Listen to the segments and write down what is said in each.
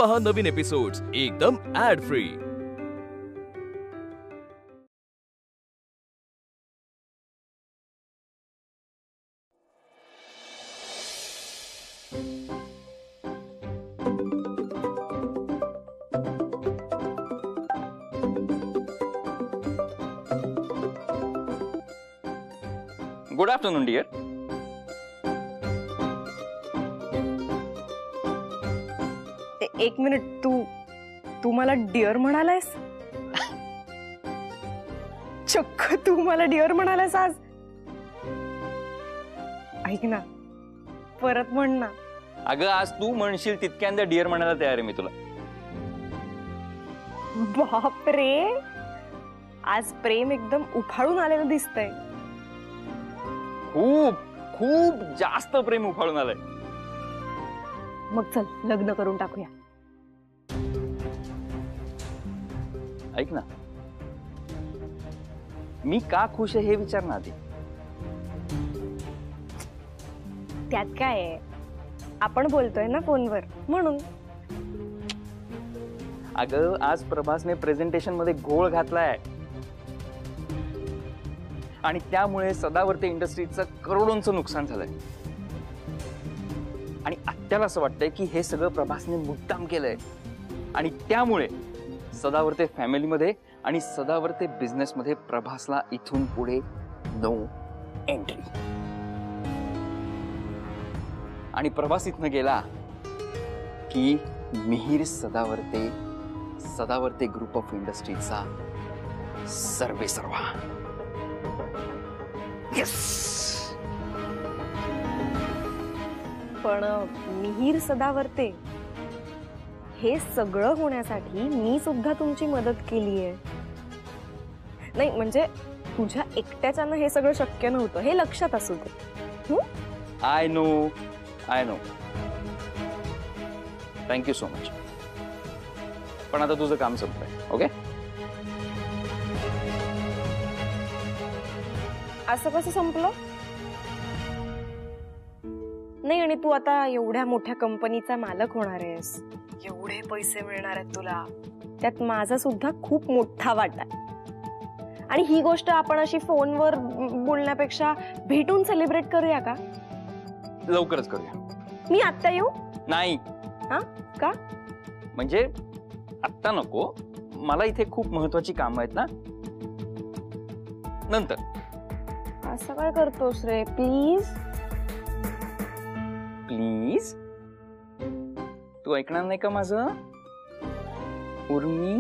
पहा नवीन एपिसोड्स एकदम ad free. Good afternoon dear. एक मिनिट, तू मला डिअर म्हणालायस? चक्क तू मला डिअर म्हणालायस आज? ऐक ना, परत म्हण ना। अगं आज तू म्हणशील तितक्यांदा डिअर म्हणायला तयार आहे मी तुला। बाप रे, आज प्रेम एकदम उफाळून आलेलं दिसतंय। खूप खूप जास्त प्रेम उफाळून आलंय। मग चल लग्न करून टाकूया। ऐक ना, मी का खुश आहे हे विचार ना आधी। त्यात काय आहे, आपण बोलतोय ना फोनवर म्हणून। अगं आज प्रभासने प्रेझेंटेशन मध्ये घोळ घातलाय आणि त्यामुळे सदावर्ते इंडस्ट्रीचं करोडोंचं नुकसान झालंय आणि आत्याला असं वाटतंय की हे सगळं प्रभासने मुद्दाम केलंय आणि त्यामुळे सदावर्ते फॅमिलीमध्ये आणि सदावर्ते बिझनेसमध्ये प्रभासला इथून पुढे नो एंट्री। आणि प्रभास इथनं गेला की मिहिर सदावर्ते ग्रुप ऑफ इंडस्ट्रीजचा सर्वे सर्वा। यस। पण मिहिर सदावर्ते, हे सगळं होण्यासाठी मी सुद्धा तुमची मदत केली आहे। नाही म्हणजे तुझ्या एकट्याच्यानं हे सगळं शक्य नव्हतं, हे लक्षात असू दे। I know thank you so much. पण आता तुझं काम संपलंय, ओके? असं कसं संपलं? नाही, आणि तू आता एवढ्या मोठ्या कंपनीचा मालक होणार आहेस, एवढे पैसे मिळणार आहेत तुला, त्यात माझा सुद्धा खूप मोठा वाटा आहे। आणि ही गोष्ट आपण अशी फोनवर बोलण्यापेक्षा भेटून सेलिब्रेट करूया का? लवकरच करूया। मी आत्ता येऊ? नाही। हा का? म्हणजे आत्ता नको, मला इथे खूप महत्वाची कामं आहेत ना, नंतर। असं काय करतोस रे? प्लीज प्लीज, तू ऐकणार नाही का माझं? Urmi,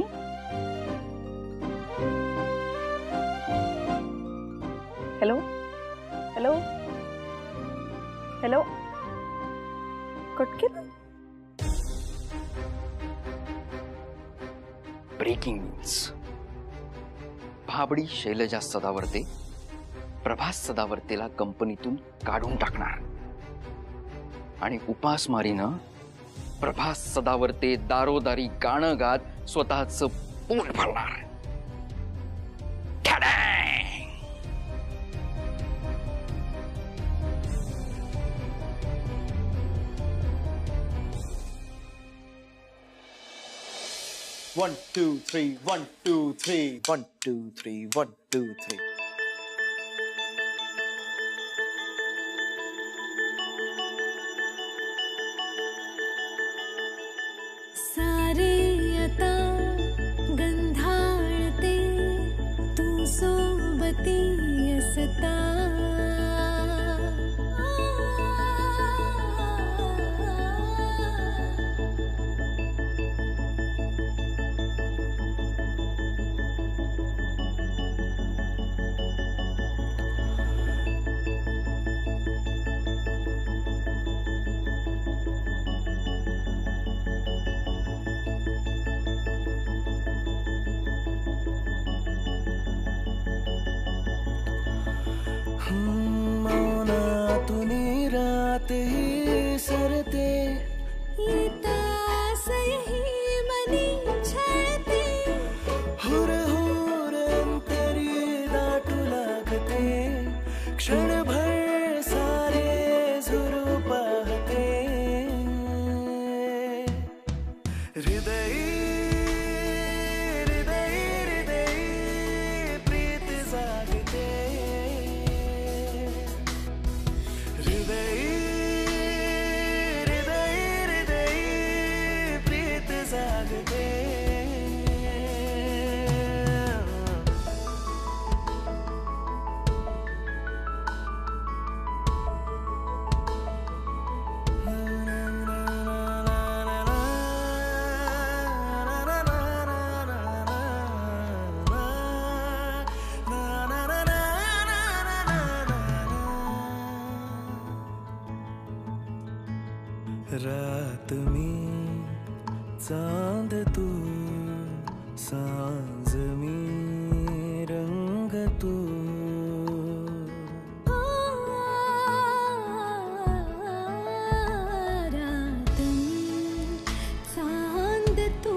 hello hello hello, cut केलं? Breaking news. भाबडी शैलजा सदावर्ते प्रभास सदावर्तेला कंपनीतून काढून टाकणार आणि उपासमारीनं प्रभास सदावर्ते दारोदारी गाणं गात स्वतःचं पोट भरणार। One, two, three, 1, 2, 3, 1, 2, 3, 1, 2, 3. सारे आता गंधाळते तू सोबती असता। मौनातूनी रात ही सरते येता सही मनी छळते हुर हुर अंतरी दाटू लागते क्षणभर सारे झुरू पाहते हृदय हृदय हृदय प्रीत जागते हृदय हृदय हृदय प्रीत जागते रात में चांद तू सांझ में रंग तू रात में चांद तू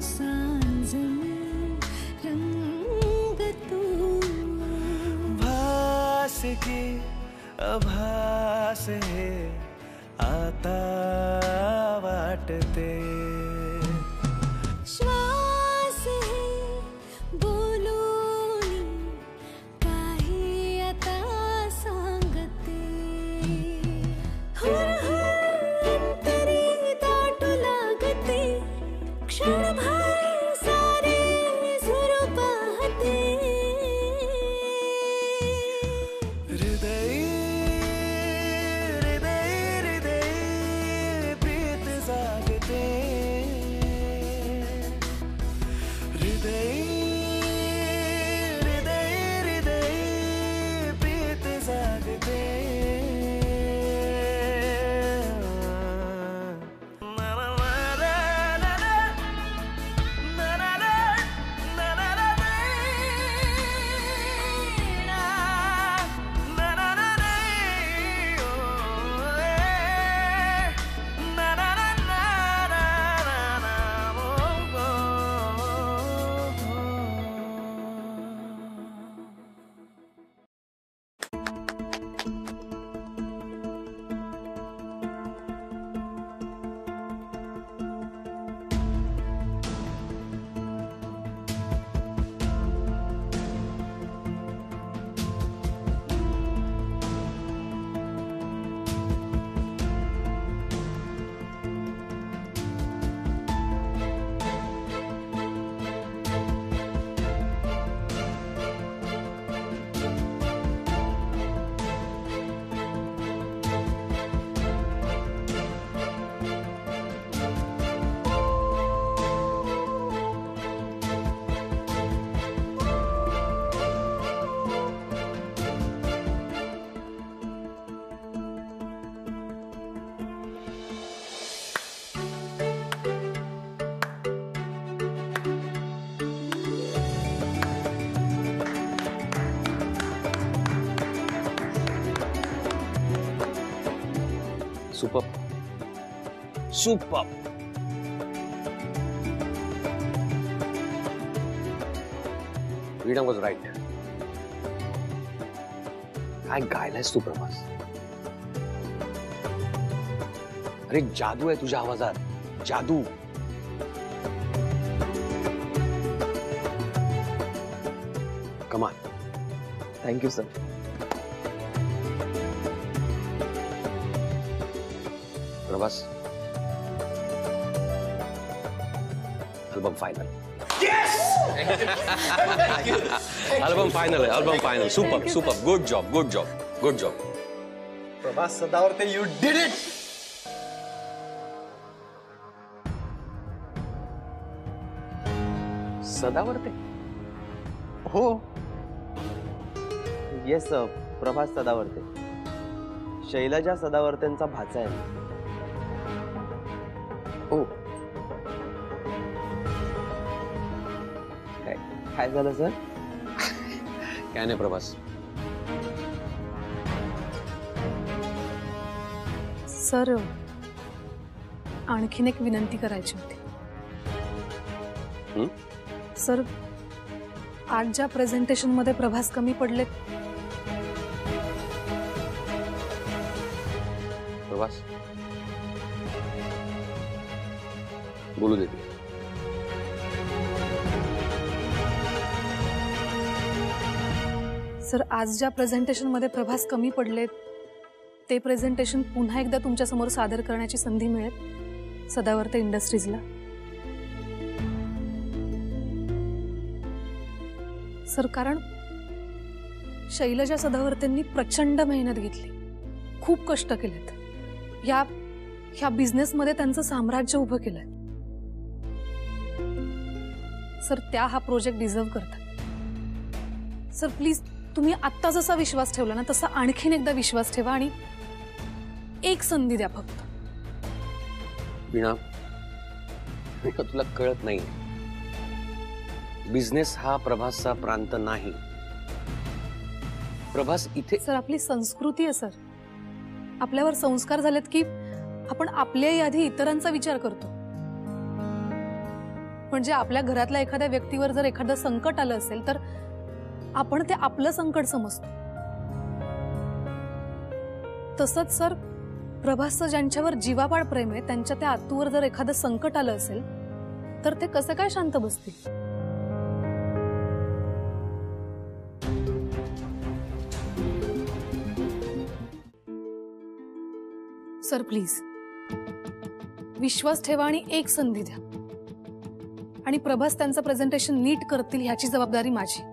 सांझ में रंग तू भास की आभास है आता वाटते श्वास है बोलूनी काही आता सांगते हर अंतरी दाटू लागते क्षणभर सारे सुरू पाहते हृदय हृदय हृदय प्रीत जागते हृदय हृदय हृदय प्रीत जागते super super Veena was right. काय गायलायस तू प्रभास. अरे जादू आहे तुझ्या आवाजात, जादू. कमाल. Thank you sir. Prabhas album final. Album final आहे, album final. Super super. Good job good job good job. Prabhas Sadavarte, you did it. Sadavarte. हो येस प्रभास सदावर्ते. शैलजा सदावर्तेंचा भाचा आहे. ओ काय झालं सर? काय नाही प्रभास. सर आणखीन एक विनंती करायची होती. सर आज ज्या प्रेझेंटेशन मध्ये प्रभास कमी पडले. प्रभास बोलू देते. सर, आज ज्या प्रेझेंटेशन मध्ये प्रभास कमी पडले ते प्रेझेंटेशन पुन्हा एकदा तुमच्या समोर सादर करण्याची संधी मिळेल सदावर्ते इंडस्ट्रीजला. सर, कारण शैलजा सदावर्तेंनी प्रचंड मेहनत घेतली, खूप कष्ट केलेत, ह्या बिझनेसमध्ये त्यांचं साम्राज्य उभं केलंय. सर, त्या हा प्रोजेक्ट डिझर्व करतात. सर प्लीज, तुम्ही आत्ता जसा विश्वास ठेवला ना तसा आणखीन एकदा विश्वास ठेवा आणि एक संधी द्या फक्त. वीणा, तुला कळत नाही, बिझनेस हा प्रभासचा प्रांत नाही. प्रभास इथे. सर, आपली संस्कृती आहे सर. आपल्यावर संस्कार झालेत की आपण आपल्याही आधी इतरांचा विचार करतो. म्हणजे आपल्या घरातल्या एखाद्या व्यक्तीवर जर एखादं संकट आलं असेल तर आपण ते आपलं संकट समजतो. तसंच सर, प्रभासचं ज्यांच्यावर जीवापाड प्रेम आहे त्यांच्या त्या आतूवर जर एखादं संकट आलं असेल तर ते कसे काय शांत बसतील. सर प्लीज, विश्वास ठेवा आणि एक संधी द्या. आणि प्रभास त्यांचं प्रेझेंटेशन नीट करतील ह्याची जबाबदारी माझी.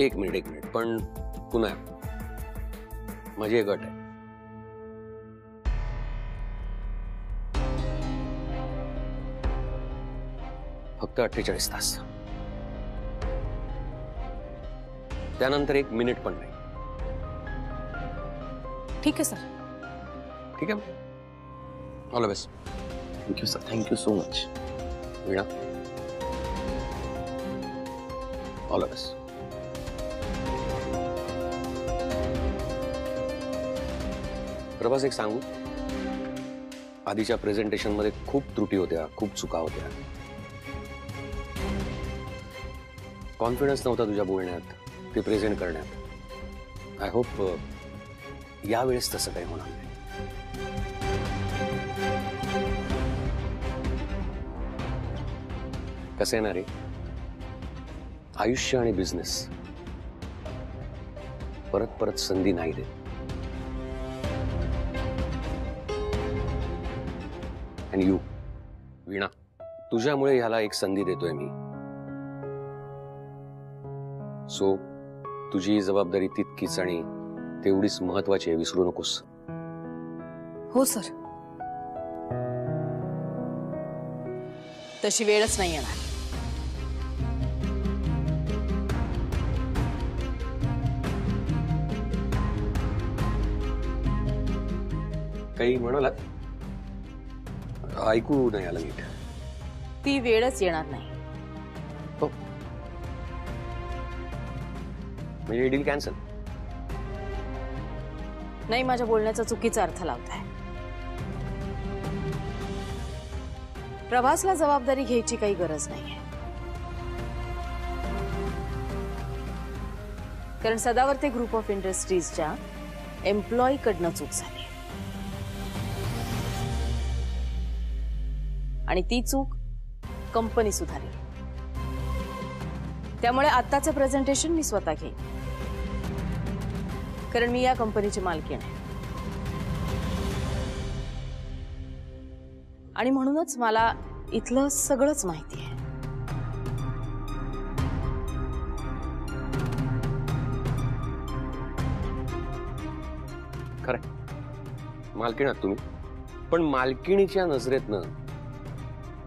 एक मिनिट, पण पुन्हा माझी एक अट आहे. फक्त 48 तास, त्यानंतर 1 मिनिट पण नाही. ठीक आहे सर. ठीक आहे. All the best. Thank you sir. Thank you so much. Veena, all the best. Prabhas, एक सांगू, आधीच्या प्रेझेंटेशन मध्ये खूप त्रुटी होत्या, खूप चुका होत्या. कॉन्फिडन्स नव्हता तुझ्या बोलण्यात, ते प्रेझेंट करण्यात. आय होप यावेळेस तसं काही होणार नाही. कसं येणार आहे, आयुष्य आणि बिझनेस परत परत संधी नाही देत. आणि यू वीणा, तुझ्यामुळे ह्याला एक संधी देतोय मी. सो तुझी जबाबदारी तितकीच आणि तेवढीच महत्वाची आहे, विसरू नकोस. हो सर. तशी वेळच नाही येणार. काही म्हणालात? ऐकू नाही आलं नीट. ती वेळच येणार नाही. हो, म्हणजे डील कॅन्सल? नाही, माझ्या बोलण्याचा चुकीचा अर्थ लावताय. प्रभासला जबाबदारी घ्यायची काही गरज नाहीये, कारण सदावर्ते ग्रुप ऑफ इंडस्ट्रीजच्या एम्प्लॉई कडनं चूक झाली आणि ती चूक कंपनी सुधारली. त्यामुळे आत्ताचं प्रेझेंटेशन मी स्वतः घेईन, कारण मी या कंपनीची मालकीण आहे आणि म्हणूनच मला इथलं सगळंच माहिती आहे. खरं, मालकीण आहात तुम्ही, पण मालकीणीच्या नजरेतनं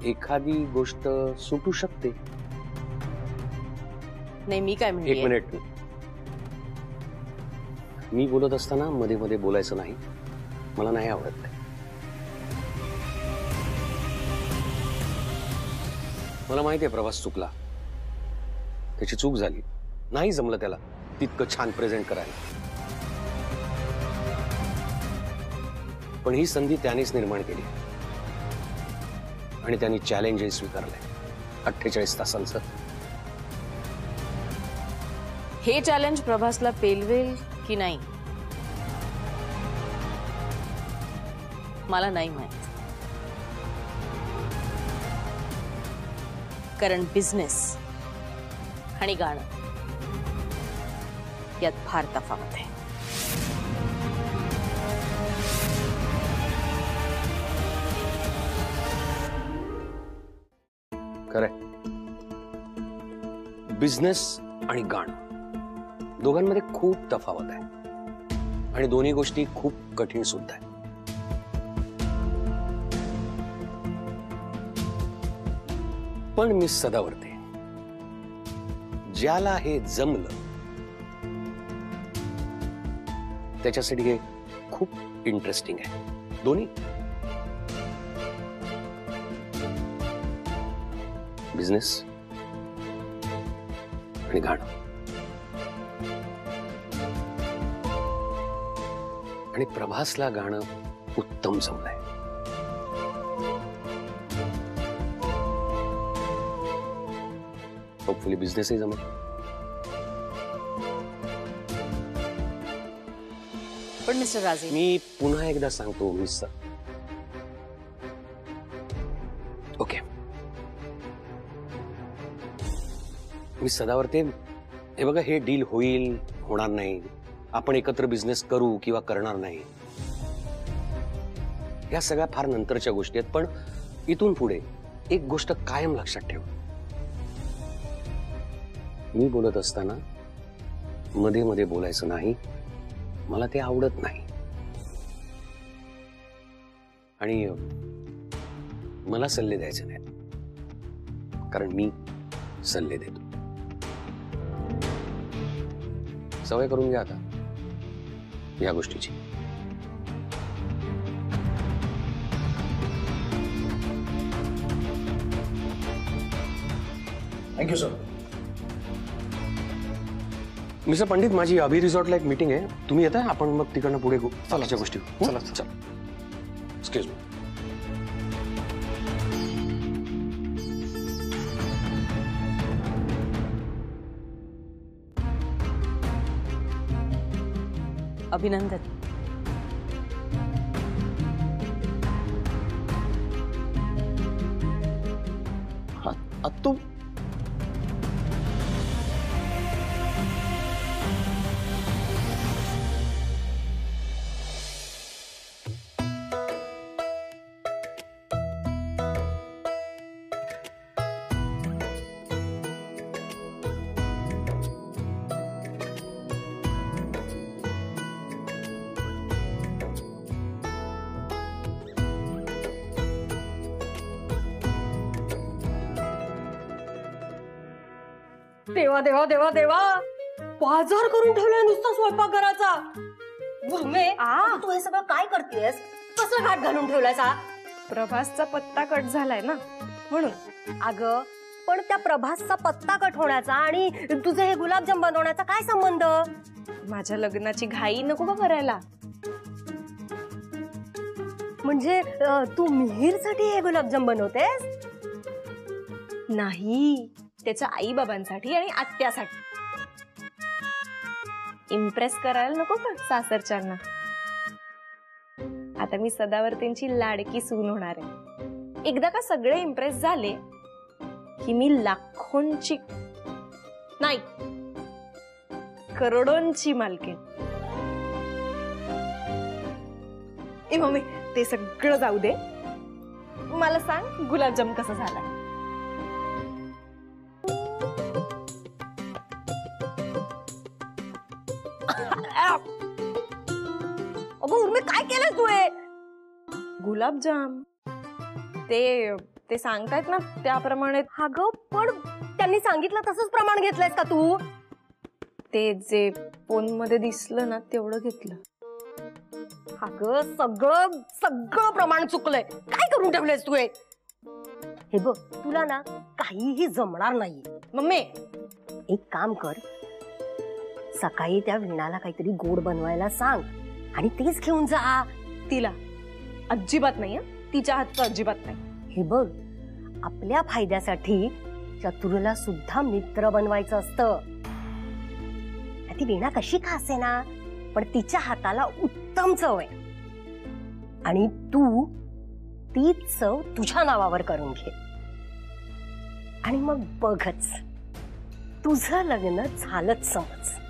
एखादी गोष्ट सुटू शकते. नाही, मी काय म्हणते, एक मिनिट. मी बोलत असताना मध्ये मध्ये बोलायचं नाही, मला नाही आवडत. मला माहिती आहे प्रवास चुकला, त्याची चूक झाली, नाही जमलं त्याला तितकं छान प्रेझेंट करायला. पण ही संधी त्यानेच निर्माण केली आणि त्यांनी चॅलेंजही स्वीकारलंय 48 तासांचं. हे चॅलेंज प्रभासला पेलवेल की नाही मला नाही माहित, कारण बिझनेस आणि गाणं यात फार तफावत आहे. खरंय, बिझनेस आणि गाणं दोघांमध्ये खूप तफावत आहे आणि दोन्ही गोष्टी खूप कठीण सुद्धा आहे. पण मिस सदावर्ते, ज्याला हे जमलं त्याच्यासाठी हे खूप इंटरेस्टिंग आहे. दोन्ही बिझनेस आणि गाणं. आणि प्रभासला गाणं उत्तम जमलंय. होपफुली बिझनेसही जमेल. पण मिस्टर राजे, मी पुन्हा एकदा सांगतो मिस, ओके मिस सदावर्ते, हे बघा, हे डील होईल होणार नाही, आपण एकत्र बिझनेस करू किंवा करणार नाही, या सगळ्या फार नंतरच्या गोष्टी आहेत. पण इथून पुढे एक गोष्ट कायम लक्षात ठेव, मी बोलत असताना मध्ये मध्ये बोलायचं नाही, मला ते आवडत नाही. आणि मला सल्ले द्यायचे नाहीत, कारण मी सल्ले देतो. सवय करून घ्या आता या गोष्टीची. Thank you sir. मिस्टर पंडित, माझी अभि रिसॉर्टला एक मीटिंग आहे, तुम्ही येताय? आपण मग तिकडनं पुढे चलाच्या गोष्टी. चला चला. Excuse me. अभिनंदन. आत्तू, देवा देवा देवा देवा, बाजार करून ठेवलाय नुसता स्वयंपाकघराचा. गुरमे, तू हे सगळं काय करतेस? कसलं घाट घालून ठेवलायसा? प्रभासचा पत्ता कट झालाय ना म्हणून. अगं, पण त्या प्रभासचा पत्ता कट होण्याचा आणि तुझं हे गुलाबजाम बनवण्याचा काय संबंध? माझ्या लग्नाची घाई नको का करायला? म्हणजे तू मिहीरसाठी हे गुलाबजाम बनवतेस? नाही, त्याच्या आई बाबांसाठी आणि आत्यासाठी. इम्प्रेस करायला नको का सासरच्यांना? आता मी सदावर्तींची लाडकी सून होणार आहे. एकदा का सगळे इम्प्रेस झाले की मी लाखोंची नाही करोडोंची मालकीण. ए मम्मी, ते सगळं जाऊ दे, मला सांग गुलाबजाम कसा झाला? अगं उर्मी, काय केलंय तू? हे गुलाबजाम ते सांगतायत ना त्याप्रमाणे. अगं, पण त्यांनी सांगितलं तसंच प्रमाण घेतलंयस का तू? ते जे फोन मध्ये दिसलं ना तेवढं घेतलं. अगं, सगळं सगळं प्रमाण चुकलंय. काय करून ठेवलंयस तू? हे बघ, तुला ना काहीही जमणार नाही. मम्मी, एक काम कर, सकाळी त्या वीणाला काहीतरी गोड बनवायला सांग आणि तेच घेऊन जा. तिला अजिबात नाही हं. तिच्या हातचं अजिबात नाही. हे बघ, आपल्या फायद्यासाठी चतुरला सुद्धा मित्र बनवायचं असतं. ती वीणा कशी का असे ना, पण तिच्या हाताला उत्तम चव आहे आणि तू तीच चव तुझ्या नावावर करून घे आणि मग बघच, तुझं लग्न झालंच समज.